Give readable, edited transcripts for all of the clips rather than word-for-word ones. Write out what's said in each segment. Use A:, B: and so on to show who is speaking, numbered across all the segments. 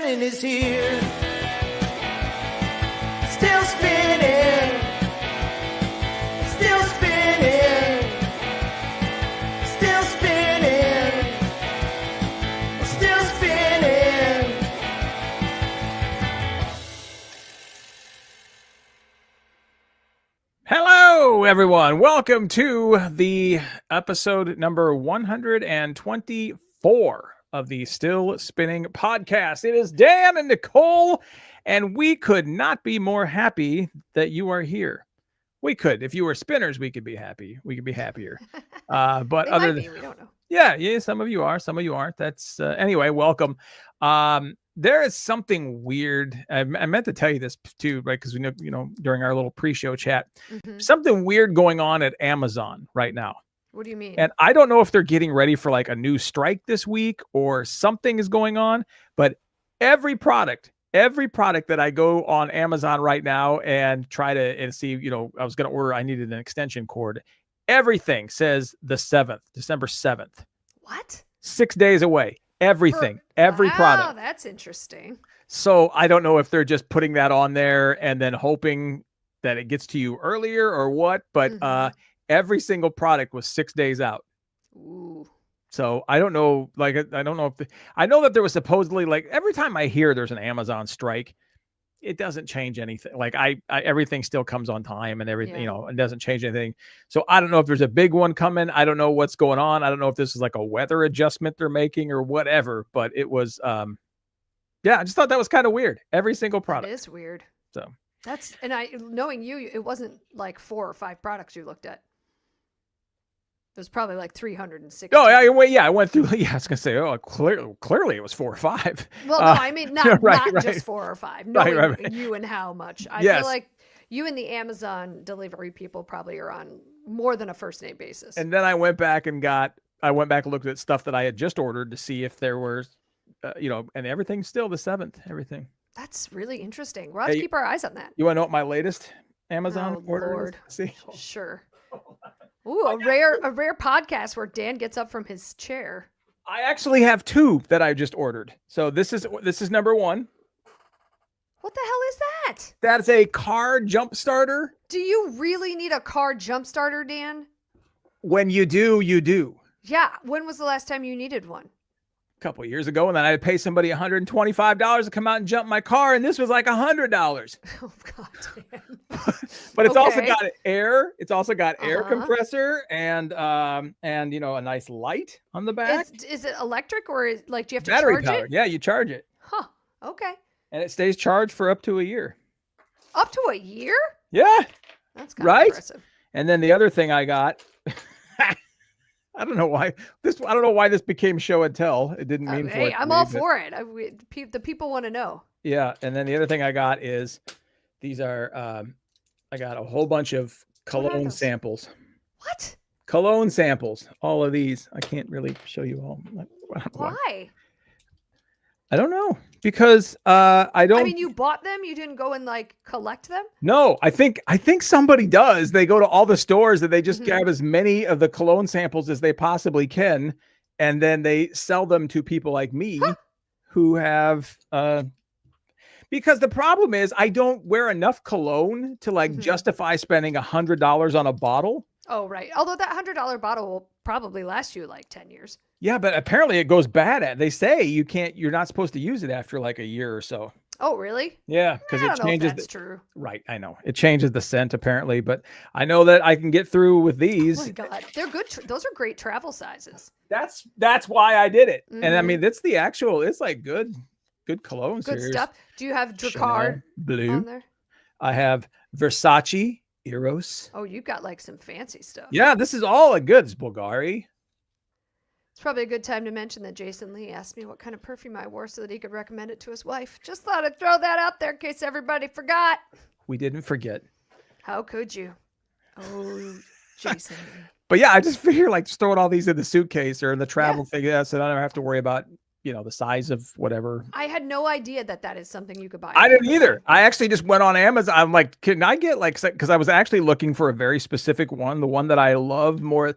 A: spinning is here. Still spinning. Still spinning. Still spinning. Still spinning.
B: Hello, everyone. Welcome to the episode number 124 of the Still Spinning podcast. It is Dan and Nicole, and we could not be more happy that you are here. We could. If you were spinners, we could be happy. We could be happier. But
C: They
B: other
C: might
B: than
C: be, we don't know.
B: yeah, some of you are, some of you aren't. That's anyway, welcome. There is something weird. I meant to tell you this too, right? Because we know, during our little pre-show chat, something weird going on at Amazon right now.
C: What do you mean?
B: And I don't know if they're getting ready for like a new strike this week or something is going on, but every product that I go on Amazon right now and try to see, I was going to order, I needed an extension cord. Everything says the 7th, December 7th.
C: What?
B: 6 days away. Everything, every product.
C: Wow, that's interesting.
B: So I don't know if they're just putting that on there and then hoping that it gets to you earlier or what, but every single product was 6 days out.
C: Ooh.
B: So I don't know, I don't know if I know that there was supposedly, like, every time I hear there's an Amazon strike, it doesn't change anything. Like I everything still comes on time and everything, it doesn't change anything. So I don't know if there's a big one coming. I don't know what's going on. I don't know if this is like a weather adjustment they're making or whatever, but it was, I just thought that was kind of weird. Every single product.
C: It is weird.
B: So
C: knowing you, it wasn't like 4 or 5 products you looked at. It was probably like 360.
B: Oh, I went through. Yeah, I was gonna say. Oh, clearly it was 4 or 5.
C: Well, no, I mean not
B: right.
C: just 4 or 5. Knowing
B: Right.
C: you and how much. I
B: Yes.
C: feel like you and the Amazon delivery people probably are on more than a first name basis.
B: And then I went back and looked at stuff that I had just ordered to see if there were, and everything's still the 7th. Everything.
C: That's really interesting. We'll have to keep our eyes on that.
B: You want to know what my latest Amazon order
C: Lord.
B: is? See?
C: Sure. Ooh, a rare podcast where Dan gets up from his chair.
B: I actually have 2 that I just ordered. So this is number 1.
C: What the hell is that?
B: That's a car jump starter.
C: Do you really need a car jump starter, Dan?
B: When you do, you do.
C: Yeah. When was the last time you needed one?
B: A couple of years ago, and then I had to pay somebody $125 to come out and jump my car, and this was like $100.
C: Oh God, Dan.
B: But it's also got air. It's also got air compressor and a nice light on the back.
C: Is it electric or do you have to
B: battery
C: charge
B: powered?
C: it?
B: Yeah, you charge it.
C: Huh. Okay.
B: And it stays charged for up to a year.
C: Up to a year?
B: Yeah.
C: That's kind of impressive.
B: And then the other thing I got, I don't know why this became show and tell. It didn't mean for it.
C: Hey, I'm all for it. The people want to know.
B: Yeah, and then the other thing I got is these are I got a whole bunch of cologne samples.
C: What?
B: Cologne samples. All of these. I can't really show you all.
C: Why?
B: I don't know. Because I don't.
C: I mean, you bought them. You didn't go and collect them.
B: No, I think somebody does. They go to all the stores and they just grab as many of the cologne samples as they possibly can, and then they sell them to people like me who have. Because the problem is, I don't wear enough cologne to justify spending $100 on a bottle.
C: Oh, right. Although that $100 bottle will probably last you 10 years.
B: Yeah, but apparently it goes bad. They say you're not supposed to use it after a year or so.
C: Oh, really?
B: Yeah, because it changes.
C: That's true.
B: Right, I know it changes the scent apparently, but I know that I can get through with these.
C: Oh my God, they're good. Those are great travel sizes.
B: That's why I did it, and I mean that's the actual. It's good cologne.
C: Good stuff. Do you have Drakkar
B: Blue
C: on there?
B: I have Versace Eros.
C: Oh, you got some fancy stuff.
B: Yeah, this is all a goods, Bulgari.
C: It's probably a good time to mention that Jason Lee asked me what kind of perfume I wore so that he could recommend it to his wife. Just thought I'd throw that out there in case everybody forgot.
B: We didn't forget.
C: How could you? Oh, Jason Lee.
B: But yeah, I just figure just throwing all these in the suitcase or in the travel thing, so I don't have to worry about the size of whatever.
C: I had no idea that is something you could buy.
B: I didn't either. I actually just went on Amazon. I'm like, can I get because I was actually looking for a very specific one, the one that I love more.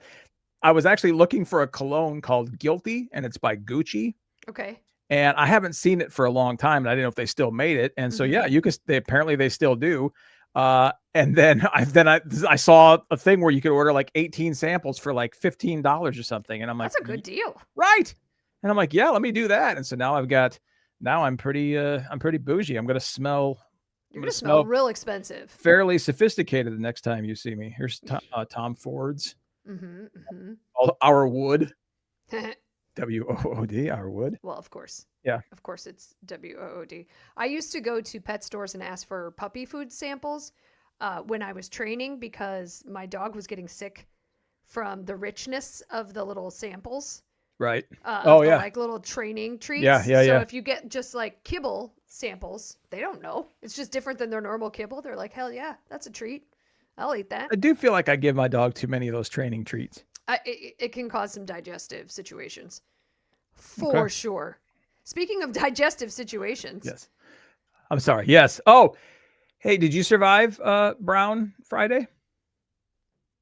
B: I was actually looking for a cologne called Guilty, and it's by Gucci.
C: Okay.
B: and I haven't seen it for a long time, and I didn't know if they still made it. And so, yeah, you could. Apparently they still do. And then I saw a thing where you could order like 18 samples for like $15 or something, and I'm like,
C: that's a good deal,
B: right? And I'm like, yeah, let me do that. And so now I'm pretty bougie. I'm gonna smell.
C: You're gonna smell real expensive.
B: Fairly sophisticated the next time you see me. Here's Tom Ford's. Our Wood. WOOD, Our Wood.
C: Well, of course.
B: Yeah.
C: Of course it's WOOD. I used to go to pet stores and ask for puppy food samples when I was training because my dog was getting sick from the richness of the little samples.
B: Right.
C: Like little training treats.
B: Yeah.
C: So if you get just like kibble samples, they don't know. It's just different than their normal kibble. They're like, hell yeah, that's a treat. I'll eat that.
B: I do feel like I give my dog too many of those training treats.
C: It can cause some digestive situations. For sure. Speaking of digestive situations.
B: Yes. I'm sorry. Yes. Oh, hey, did you survive Brown Friday?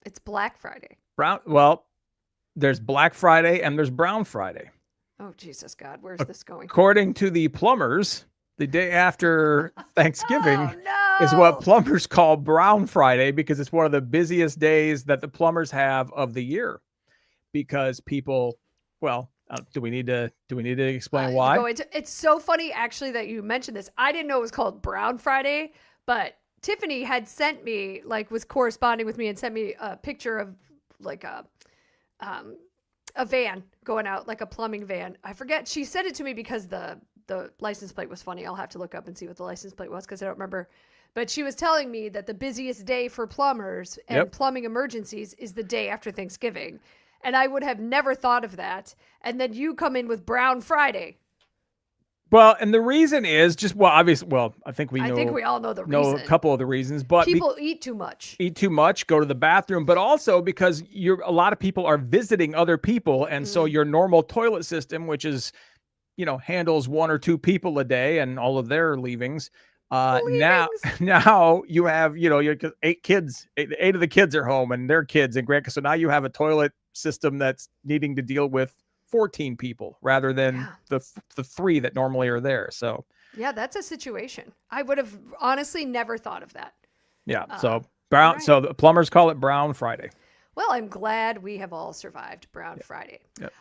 C: It's Black Friday.
B: Well, there's Black Friday and there's Brown Friday.
C: Oh, Jesus God. Where's this going?
B: According to the plumbers, the day after Thanksgiving is what plumbers call Brown Friday because it's one of the busiest days that the plumbers have of the year. Because people, do we need to explain why?
C: It's so funny actually that you mentioned this. I didn't know it was called Brown Friday, but Tiffany had sent me, was corresponding with me and sent me a picture of a van going out, like a plumbing van. I forget. She sent it to me because the license plate was funny. I'll have to look up and see what the license plate was because I don't remember. But she was telling me that the busiest day for plumbers and plumbing emergencies is the day after Thanksgiving. And I would have never thought of that. And then you come in with Brown Friday.
B: Well, and the reason is obviously, I think we
C: all know the reason.
B: A couple of the reasons, but
C: people eat too much,
B: go to the bathroom, but also because a lot of people are visiting other people. And so your normal toilet system, which is, handles 1 or 2 people a day and all of their leavings. Now you have, your 8 kids, 8 of the kids are home and their kids and grandkids. So now you have a toilet system that's needing to deal with 14 people rather than the 3 that normally are there. So
C: yeah, that's a situation. I would have honestly never thought of that.
B: Yeah. So so the plumbers call it Brown Friday.
C: Well, I'm glad we have all survived Brown Friday.
B: Yep.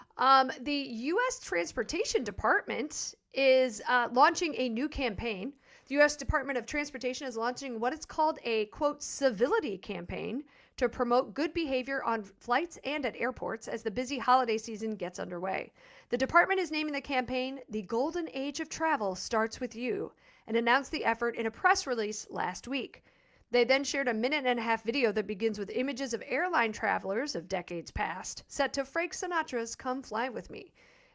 C: The U.S. Transportation Department is launching a new campaign. The U.S. Department of Transportation is launching what it's called a, quote, civility campaign to promote good behavior on flights and at airports as the busy holiday season gets underway. The department is naming the campaign The Golden Age of Travel Starts With You and announced the effort in a press release last week. They then shared a 1.5-minute video that begins with images of airline travelers of decades past set to Frank Sinatra's Come Fly With Me.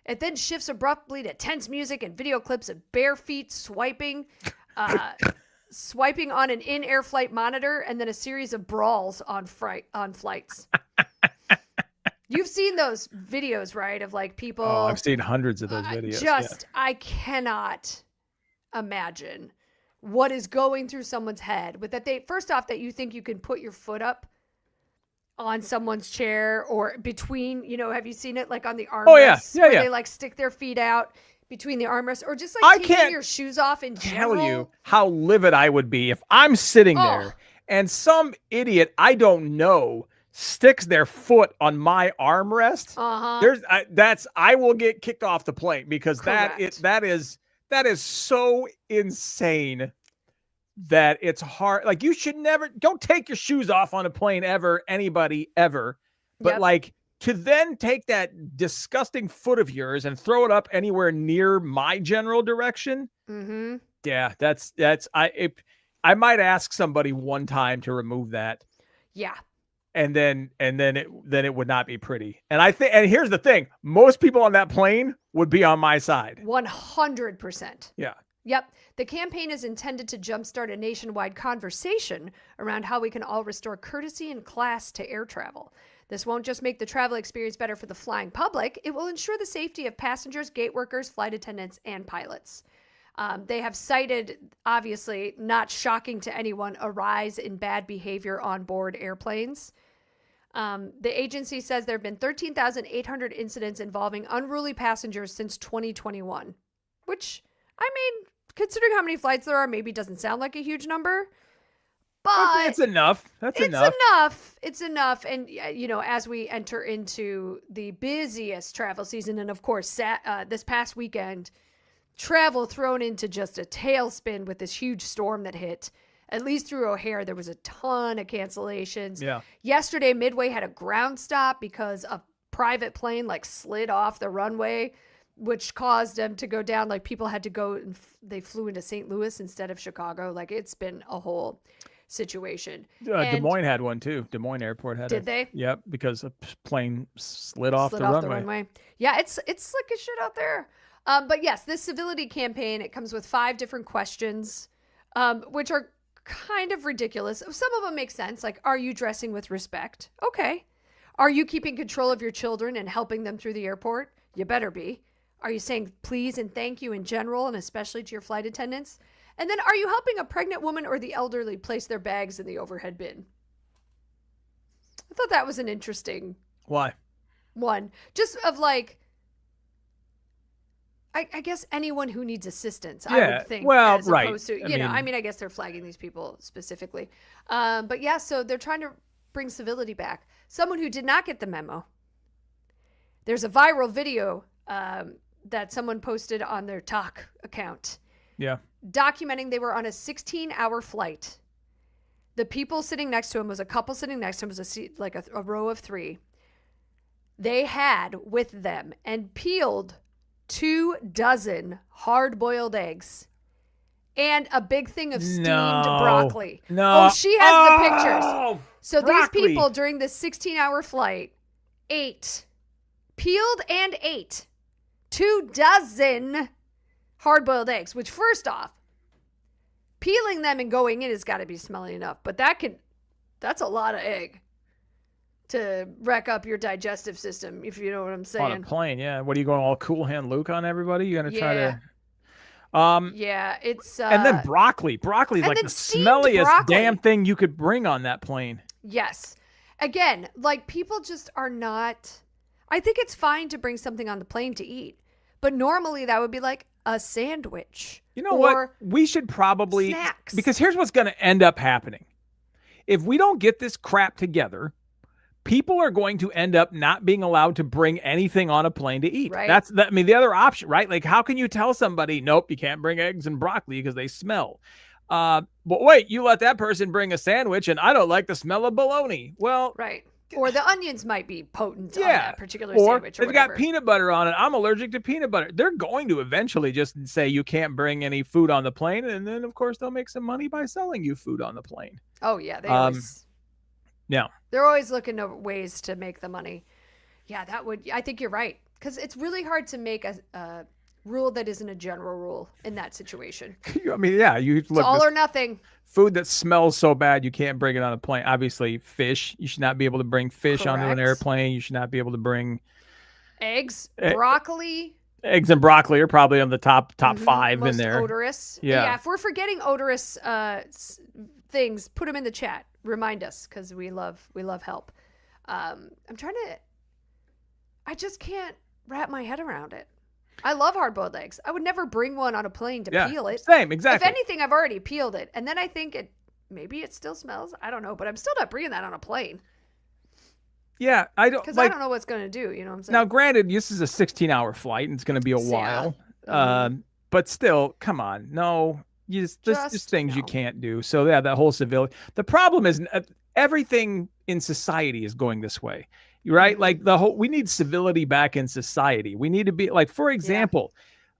C: It then shifts abruptly to tense music and video clips of bare feet swiping on an in-air flight monitor, and then a series of brawls on flights. You've seen those videos, right? Of people.
B: Oh, I've seen hundreds of those videos.
C: I cannot imagine what is going through someone's head with that. First off, that you think you can put your foot up on someone's chair or between, have you seen it on the armrests?
B: Yeah.
C: They stick their feet out between the armrests, or just taking your shoes off in general.
B: Tell you how livid I would be if I'm sitting there and some idiot I don't know sticks their foot on my armrest. I will get kicked off the plane because that is so insane that it's hard. You should don't take your shoes off on a plane ever, anybody ever. But to then take that disgusting foot of yours and throw it up anywhere near my general direction.
C: Mm-hmm.
B: Yeah, I might ask somebody one time to remove that.
C: Yeah.
B: And then it would not be pretty. And and here's the thing, most people on that plane would be on my side.
C: 100%.
B: Yeah.
C: Yep. The campaign is intended to jumpstart a nationwide conversation around how we can all restore courtesy and class to air travel. This won't just make the travel experience better for the flying public, it will ensure the safety of passengers, gate workers, flight attendants, and pilots. They have cited, obviously, not shocking to anyone, a rise in bad behavior on board airplanes. The agency says there have been 13,800 incidents involving unruly passengers since 2021. which, I mean, considering how many flights there are, maybe doesn't sound like a huge number. But
B: it's enough. That's
C: it's
B: enough.
C: enough. It's enough. And, as we enter into the busiest travel season, and of course, this past weekend, travel thrown into just a tailspin with this huge storm that hit. At least through O'Hare, there was a ton of cancellations.
B: Yeah.
C: Yesterday, Midway had a ground stop because a private plane slid off the runway, which caused them to go down. People had to go and they flew into St. Louis instead of Chicago. It's been a whole situation.
B: Des Moines had one too. Des Moines Airport had
C: Did they?
B: Yep, because a plane slid off the runway.
C: Yeah, it's slick as shit out there. But yes, this civility campaign, it comes with 5 different questions, which are kind of ridiculous. Some of them make sense. Are you dressing with respect? Okay. Are you keeping control of your children and helping them through the airport? You better be. Are you saying please and thank you in general and especially to your flight attendants? And then are you helping a pregnant woman or the elderly place their bags in the overhead bin? I thought that was an interesting
B: Why?
C: one. Just of I guess anyone who needs assistance, I would think.
B: Well,
C: as
B: right.
C: opposed to, I guess they're flagging these people specifically. But yeah, so they're trying to bring civility back. Someone who did not get the memo. There's a viral video that someone posted on their Talk account.
B: Yeah.
C: Documenting they were on a 16-hour flight. The people sitting next to him was a couple sitting next to him was a seat, a row of 3. They had with them and peeled 24 hard-boiled eggs and a big thing of steamed broccoli.
B: No.
C: Oh, she has the pictures. So
B: broccoli.
C: these people during this 16-hour flight peeled and ate 24 hard-boiled eggs, which first off, peeling them and going in has got to be smelly enough, but that's a lot of egg to wreck up your digestive system, if you know what I'm saying.
B: On a plane, yeah. What are you going all Cool Hand Luke on everybody? You gonna try to
C: yeah, it's
B: and then broccoli. Broccoli's
C: and
B: the
C: then steamed
B: smelliest
C: broccoli.
B: damn thing you could bring on that plane.
C: Yes. Again, people just are not. I think it's fine to bring something on the plane to eat, but normally that would be a sandwich.
B: You know what? We should probably
C: snacks.
B: Because here's what's going to end up happening. If we don't get this crap together, people are going to end up not being allowed to bring anything on a plane to eat.
C: Right.
B: That's the other option, right? How can you tell somebody, nope, you can't bring eggs and broccoli because they smell. But wait, you let that person bring a sandwich and I don't like the smell of bologna. Well,
C: right. Or the onions might be potent on that particular sandwich.
B: Or they've got peanut butter on it. I'm allergic to peanut butter. They're going to eventually just say you can't bring any food on the plane. And then, of course, they'll make some money by selling you food on the plane.
C: Oh, yeah. They always...
B: Yeah.
C: They're always looking for ways to make the money. Yeah, I think you're right. Because it's really hard to make a rule that isn't a general rule in that situation.
B: I mean, yeah.
C: It's all or nothing.
B: Food that smells so bad you can't bring it on a plane. Obviously, fish. You should not be able to bring fish onto an airplane. You should not be able to bring
C: eggs, broccoli.
B: Eggs and broccoli are probably on the top 5
C: most
B: in there.
C: Odorous.
B: Yeah.
C: If we're forgetting odorous things, put them in the chat. Remind us because we love help. I just can't wrap my head around it. I love hard-boiled eggs. I would never bring one on a plane to peel it.
B: Same, exactly.
C: If anything, I've already peeled it. And then I think maybe it still smells. I don't know, but I'm still not bringing that on a plane.
B: Yeah, I don't.
C: Because I don't know what's going to do, you know what I'm saying?
B: Now, granted, this is a 16-hour flight and it's going to be a while. But still, come on. No, there's just things you can't do. So, yeah, that whole civility. The problem is everything in society is going this way. Right? We need civility back in society. We need to be for example,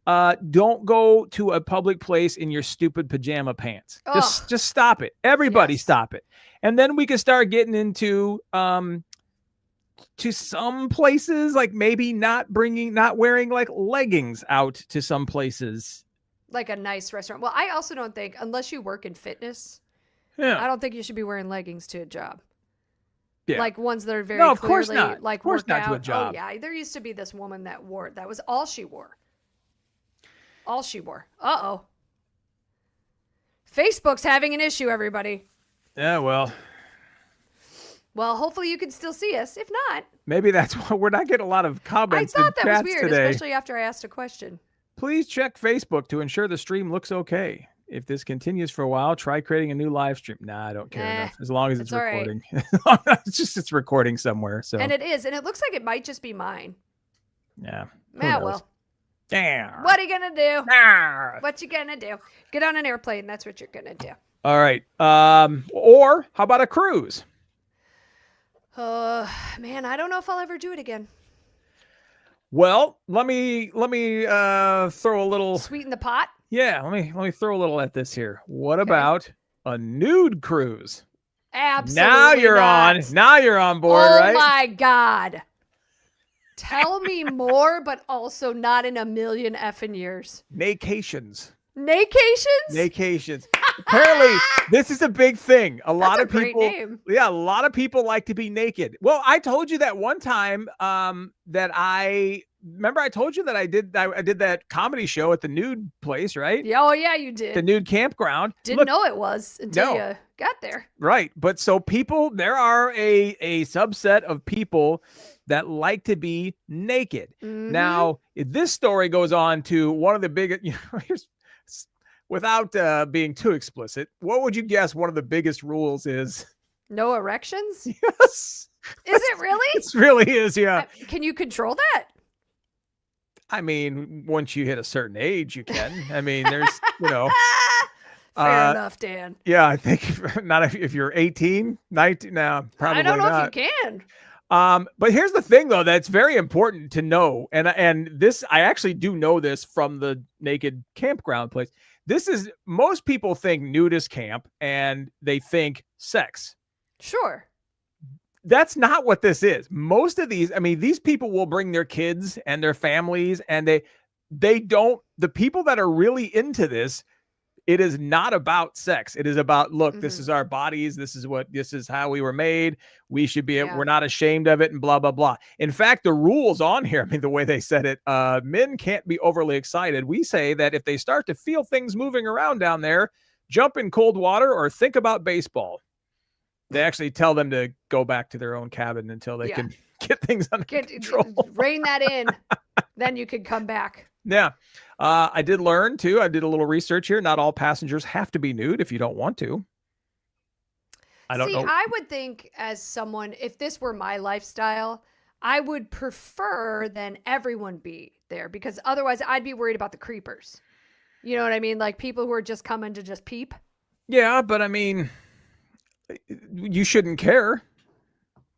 B: don't go to a public place in your stupid pajama pants. Just stop it. Everybody stop it. And then we can start getting into, to some places, maybe not wearing leggings out to some places.
C: Like a nice restaurant. Well, I also don't think, unless you work in fitness,
B: I
C: don't think you should be wearing leggings to a job.
B: Yeah.
C: Ones that are very
B: of
C: clearly
B: course not. Of course not to a job.
C: Oh yeah, there used to be this woman that was all she wore. All she wore. Uh-oh. Facebook's having an issue, everybody.
B: Yeah, well,
C: hopefully you can still see us. If not,
B: maybe that's why we're not getting a lot of comments.
C: I thought that was
B: chats
C: weird,
B: today.
C: especially after I asked a question.
B: Please check Facebook to ensure the stream looks okay. If this continues for a while, try creating a new live stream. Nah, I don't care enough. As long as it's
C: all right.
B: recording. It's recording somewhere. So
C: And it is, and it looks like it might just be mine.
B: yeah.
C: Yeah, well.
B: Damn.
C: What are you gonna do?
B: Ah.
C: What you gonna do? Get on an airplane. That's what you're gonna do.
B: All right. Or how about a cruise?
C: Man, I don't know if I'll ever do it again.
B: Well, let me throw a little.
C: Sweeten the pot.
B: Yeah, let me throw a little at this here. What about a nude cruise?
C: Absolutely.
B: Now you're on board,
C: oh
B: right?
C: Oh my God. Tell me more, but also not in a million effing years.
B: Naycations.
C: Naycations?
B: Apparently, this is a big thing. A lot
C: That's
B: of
C: a great
B: people,
C: name.
B: yeah, a lot of people like to be naked. Well, I told you that one time that I told you that I did that comedy show at the nude place, right?
C: Yeah, oh yeah, you did.
B: The nude campground.
C: Didn't know it was until you got there.
B: Right. But so there are a subset of people that like to be naked.
C: Mhm.
B: Now, this story goes on to one of the biggest, without being too explicit, what would you guess one of the biggest rules is?
C: No erections?
B: Yes.
C: Is it really?
B: It really is, yeah.
C: Can you control that?
B: I mean, once you hit a certain age, you can. I mean, there's,
C: Fair enough, Dan.
B: Yeah, I think if you're 18, 19, no, probably
C: I don't know
B: not.
C: if you can.
B: But here's the thing, though, that's very important to know, and this I actually do know this from the naked campground place. This is most people think nudist camp and they think sex.
C: Sure.
B: That's not what this is. Most of these people will bring their kids and their families, and the people that are really into this, it is not about sex. It is about, look, this is our bodies. This is how we were made. We should be, we're not ashamed of it, and blah, blah, blah. In fact, the rules on here, the way they said it, men can't be overly excited. We say that if they start to feel things moving around down there, jump in cold water or think about baseball. They actually tell them to go back to their own cabin until they can get things under control.
C: Rein that in. Then you can come back.
B: Yeah. I did learn too. I did a little research here. Not all passengers have to be nude if you don't want to. I don't know.
C: I would think as someone, if this were my lifestyle, I would prefer then everyone be there, because otherwise I'd be worried about the creepers. You know what I mean? Like people who are just coming to just peep.
B: Yeah, but I mean, you shouldn't care.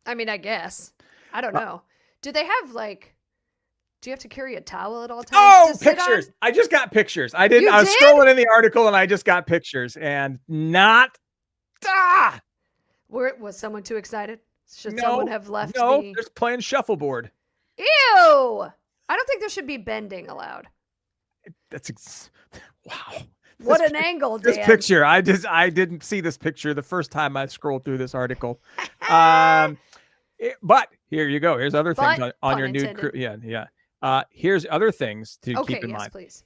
C: I mean, I guess. I don't know. Do they have do you have to carry a towel at all times?
B: Oh, pictures. I just got pictures. I was scrolling in the article and I just got pictures, and not.
C: Was someone too excited? Should someone have left
B: No,
C: me?
B: there's playing shuffleboard.
C: Ew! I don't think there should be bending allowed.
B: Wow.
C: What an angle, Dan.
B: This picture. I didn't see this picture the first time I scrolled through this article. But here you go. Here's other things on your nude crew. Yeah. Here's other things to keep in mind.
C: Please.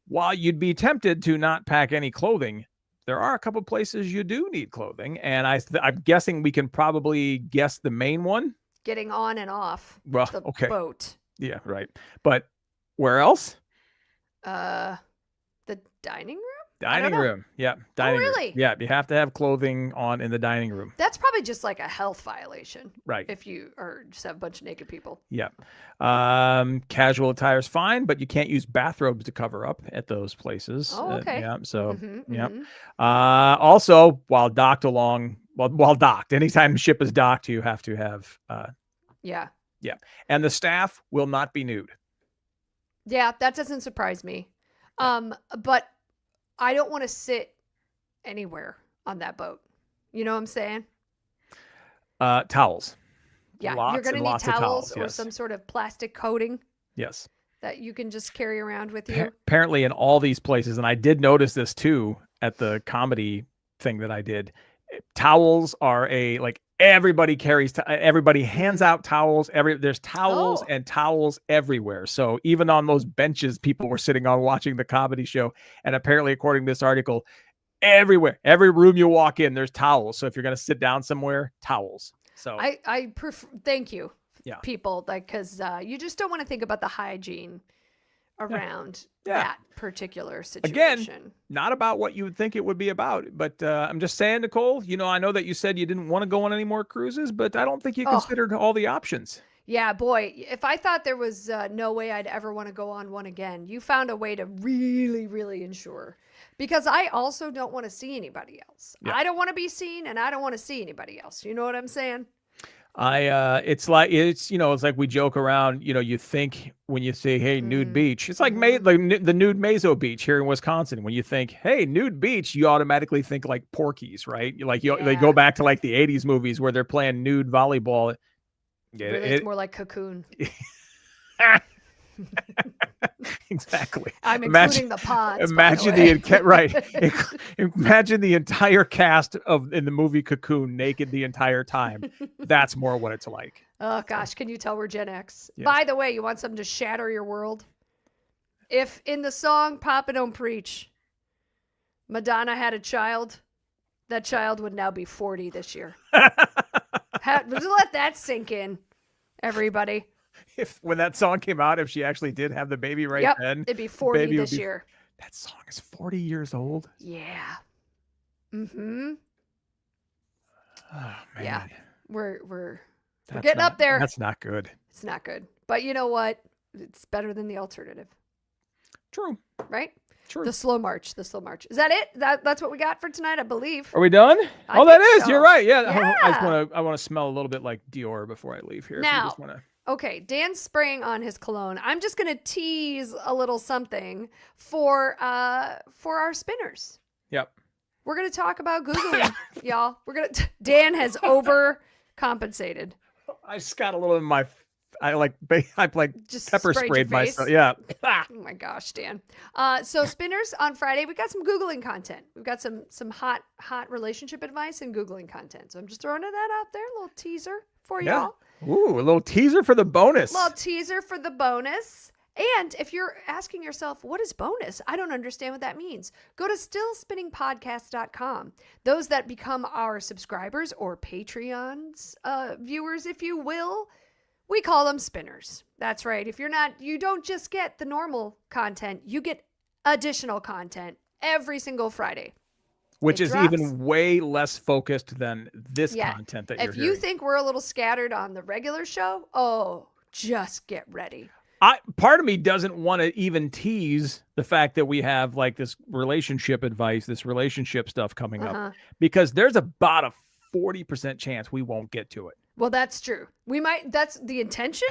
B: While you'd be tempted to not pack any clothing, there are a couple places you do need clothing, and I'm guessing we can probably guess the main one.
C: Getting on and off
B: the
C: boat.
B: Yeah, right. But where else?
C: The dining room?
B: Dining room. Yeah. Dining room.
C: Really?
B: Yeah. You have to have clothing on in the dining room.
C: That's probably just like a health violation.
B: Right.
C: If you just have a bunch of naked people.
B: Yeah. Casual attire is fine, but you can't use bathrobes to cover up at those places.
C: Oh, okay.
B: Yeah. So, also, while docked, anytime the ship is docked, you have to have.
C: Yeah.
B: And the staff will not be nude.
C: Yeah. That doesn't surprise me. But I don't want to sit anywhere on that boat. You know what I'm saying?
B: Towels.
C: Yeah,
B: lots
C: you're going to need towels or
B: yes.
C: some sort of plastic coating.
B: Yes.
C: That you can just carry around with you.
B: Apparently in all these places, and I did notice this too at the comedy thing that I did, towels are everybody carries, everybody hands out towels. There's towels and towels everywhere. So even on those benches people were sitting on watching the comedy show, and apparently according to this article, everywhere, every room you walk in, there's towels. So if you're going to sit down somewhere, towels. So
C: I prefer, thank you.
B: Yeah.
C: People, because you just don't want to think about the hygiene around
B: Yeah.
C: that particular
B: Again,
C: situation.
B: not about what you would think it would be about. But I'm just saying, Nicole, I know that you said you didn't want to go on any more cruises, but I don't think you considered all the options.
C: Yeah, boy, if I thought there was no way I'd ever want to go on one again, you found a way to really, really ensure. Because I also don't want to see anybody else.
B: Yeah.
C: I don't want to be seen, and I don't want to see anybody else. You know what I'm saying?
B: It's like we joke around, you think when you say, hey, nude beach, it's like the nude Mazo beach here in Wisconsin. When you think, hey, nude beach, you automatically think like Porky's, right? They go back to like the 80s movies where they're playing nude volleyball.
C: Really, it's more like Cocoon.
B: Exactly.
C: I'm including the pods.
B: Imagine Imagine the entire cast in the movie Cocoon naked the entire time. That's more what it's like.
C: Oh gosh, can you tell we're Gen X?
B: Yes.
C: By the way, you want something to shatter your world? If in the song "Papa Don't Preach," Madonna had a child, that child would now be 40 this year. Let that sink in, everybody.
B: When that song came out, if she actually did have the baby then,
C: it'd be 40 this year.
B: That song is 40 years old.
C: Yeah. Mm-hmm.
B: Oh man.
C: Yeah. We're getting up there.
B: That's not good.
C: It's not good. But you know what? It's better than the alternative.
B: True.
C: Right?
B: True.
C: The slow march. Is that it? That's what we got for tonight, I believe.
B: Are we done?
C: I
B: that
C: think
B: is.
C: so.
B: You're right. Yeah.
C: Yeah.
B: I want to smell a little bit like Dior before I leave here.
C: Now,
B: if you just wanna...
C: okay, Dan's spraying on his cologne. I'm just gonna tease a little something for our spinners.
B: Yep.
C: We're gonna talk about Googling, y'all. Dan has overcompensated.
B: I just got a little in my. I
C: Just
B: pepper
C: sprayed your
B: sprayed
C: face?
B: myself. Yeah.
C: Oh my gosh, Dan. So spinners on Friday, we got some Googling content. We've got some hot relationship advice and Googling content. So I'm just throwing that out there, a little teaser for y'all.
B: Ooh, a little teaser for the bonus.
C: Little teaser for the bonus. And if you're asking yourself, what is bonus? I don't understand what that means. Go to stillspinningpodcast.com. Those that become our subscribers or Patreons viewers, if you will, we call them spinners. That's right. You don't just get the normal content, you get additional content every single Friday.
B: Which is
C: drops.
B: even way less focused than this content that you're
C: If
B: hearing.
C: you think we're a little scattered on the regular show, just get ready.
B: Part of me doesn't want to even tease the fact that we have like this relationship advice, this relationship stuff coming up, because there's about a 40% chance we won't get to it.
C: Well, that's true. We might. That's the intention.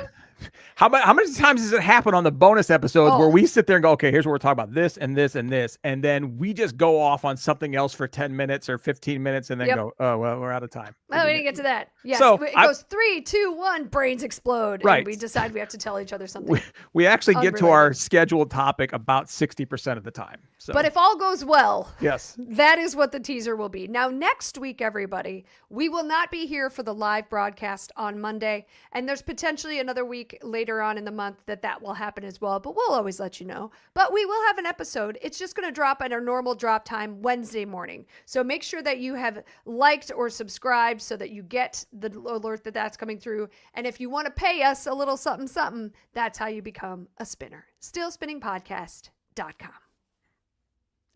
B: How many times does it happen on the bonus episodes where we sit there and go, okay, here's what we're talking about, this and this and this, and then we just go off on something else for 10 minutes or 15 minutes and then go, oh, well, we're out of time.
C: Oh, we didn't get to that. Yes.
B: So
C: it goes 3, 2, 1, brains explode.
B: Right.
C: And we decide we have to tell each other something.
B: We actually get to our
C: Unrelated.
B: scheduled topic about 60% of the time. So,
C: But if all goes well,
B: yes,
C: that is what the teaser will be. Now, next week, everybody, we will not be here for the live broadcast on Monday. And there's potentially another week later on in the month that will happen as well. But we'll always let you know. But we will have an episode. It's just going to drop at our normal drop time Wednesday morning. So make sure that you have liked or subscribed so that you get the alert that that's coming through. And if you want to pay us a little something, something, that's how you become a spinner. Stillspinningpodcast.com.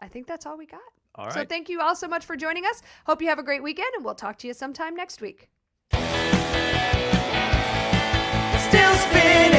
C: I think that's all we got.
B: all right.
C: So thank you all so much for joining us. Hope you have a great weekend, and we'll talk to you sometime next week.
A: Still spinning.